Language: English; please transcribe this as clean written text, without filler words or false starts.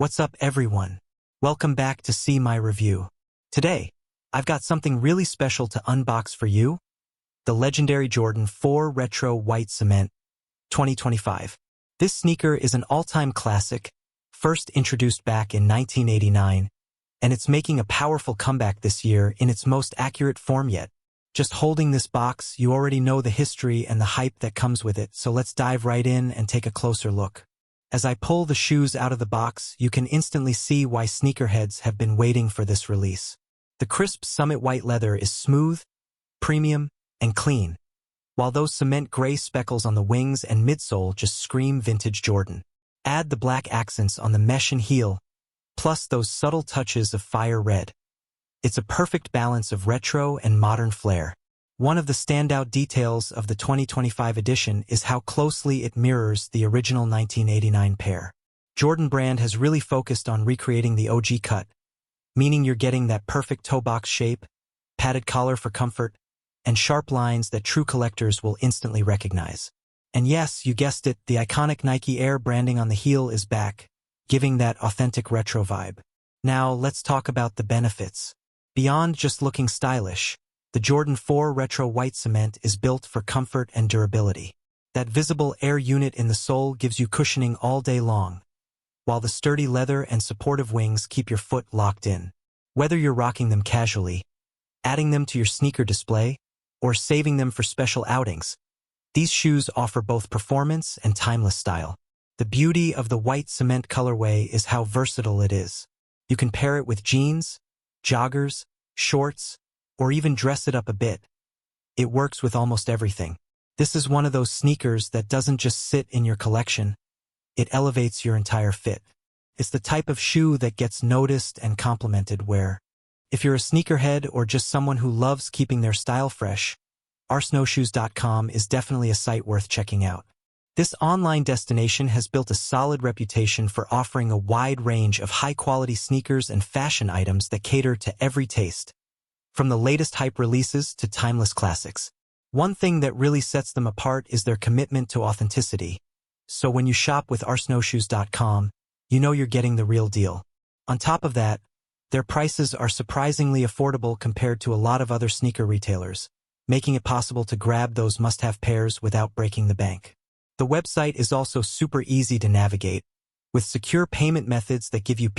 What's up, everyone? Welcome back to See My Review. Today, I've got something really special to unbox for you. The legendary Jordan 4 Retro White Cement 2025. This sneaker is an all-time classic, first introduced back in 1989, and it's making a powerful comeback this year in its most accurate form yet. Just holding this box, you already know the history and the hype that comes with it, so let's dive right in and take a closer look. As I pull the shoes out of the box, you can instantly see why sneakerheads have been waiting for this release. The crisp Summit white leather is smooth, premium, and clean, while those cement gray speckles on the wings and midsole just scream vintage Jordan. Add the black accents on the mesh and heel, plus those subtle touches of fire red. It's a perfect balance of retro and modern flair. One of the standout details of the 2025 edition is how closely it mirrors the original 1989 pair. Jordan brand has really focused on recreating the OG cut, meaning you're getting that perfect toe box shape, padded collar for comfort, and sharp lines that true collectors will instantly recognize. And yes, you guessed it, the iconic Nike Air branding on the heel is back, giving that authentic retro vibe. Now, let's talk about the benefits. Beyond just looking stylish, the Jordan 4 Retro White Cement is built for comfort and durability. That visible air unit in the sole gives you cushioning all day long, while the sturdy leather and supportive wings keep your foot locked in. Whether you're rocking them casually, adding them to your sneaker display, or saving them for special outings, these shoes offer both performance and timeless style. The beauty of the white cement colorway is how versatile it is. You can pair it with jeans, joggers, shorts, or even dress it up a bit. It works with almost everything. This is one of those sneakers that doesn't just sit in your collection, it elevates your entire fit. It's the type of shoe that gets noticed and complimented where, if you're a sneakerhead or just someone who loves keeping their style fresh, oursnowshoes.com is definitely a site worth checking out. This online destination has built a solid reputation for offering a wide range of high-quality sneakers and fashion items that cater to every taste, from the latest hype releases to timeless classics. One thing that really sets them apart is their commitment to authenticity. So when you shop with oursnowshoes.com, you know you're getting the real deal. On top of that, their prices are surprisingly affordable compared to a lot of other sneaker retailers, making it possible to grab those must-have pairs without breaking the bank. The website is also super easy to navigate, with secure payment methods that give you